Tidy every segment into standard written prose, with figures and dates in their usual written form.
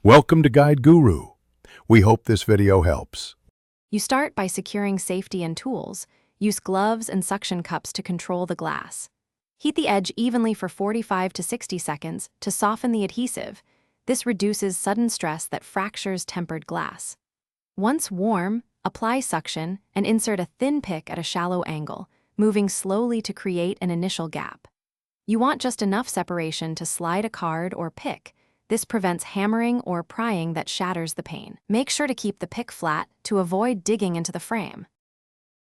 Welcome to Guide Guru. We hope this video helps. You start by securing safety and tools. Use gloves and suction cups to control the glass. Heat the edge evenly for 45 to 60 seconds to soften the adhesive. This reduces sudden stress that fractures tempered glass. Once warm, apply suction and insert a thin pick at a shallow angle, moving slowly to create an initial gap. You want just enough separation to slide a card or pick. This prevents hammering or prying that shatters the pane. Make sure to keep the pick flat to avoid digging into the frame.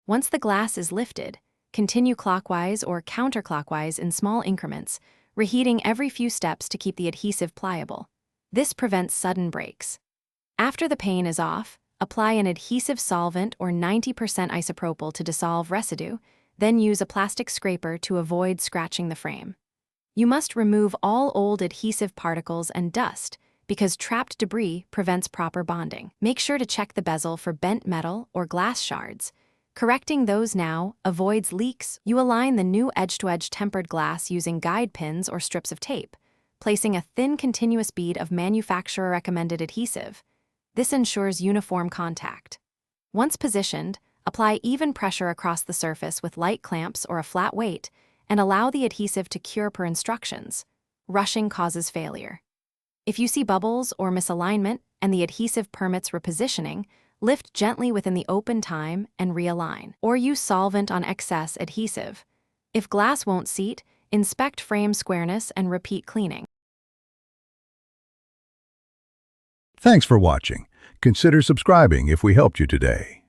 Once the glass is lifted, continue clockwise or counterclockwise in small increments, reheating every few steps to keep the adhesive pliable. This prevents sudden breaks. After the pane is off, apply an adhesive solvent or 90% isopropyl to dissolve residue, then use a plastic scraper to avoid scratching the frame. You must remove all old adhesive particles and dust because trapped debris prevents proper bonding. Make sure to check the bezel for bent metal or glass shards. Correcting those now avoids leaks. You align the new edge-to-edge tempered glass using guide pins or strips of tape, placing a thin continuous bead of manufacturer-recommended adhesive. This ensures uniform contact. Once positioned, apply even pressure across the surface with light clamps or a flat weight, and allow the adhesive to cure per instructions. Rushing causes failure. If you see bubbles or misalignment and the adhesive permits repositioning, lift gently within the open time and realign, or use solvent on excess adhesive. If glass won't seat, inspect frame squareness and repeat cleaning. Thanks for watching. Consider subscribing if we helped you today.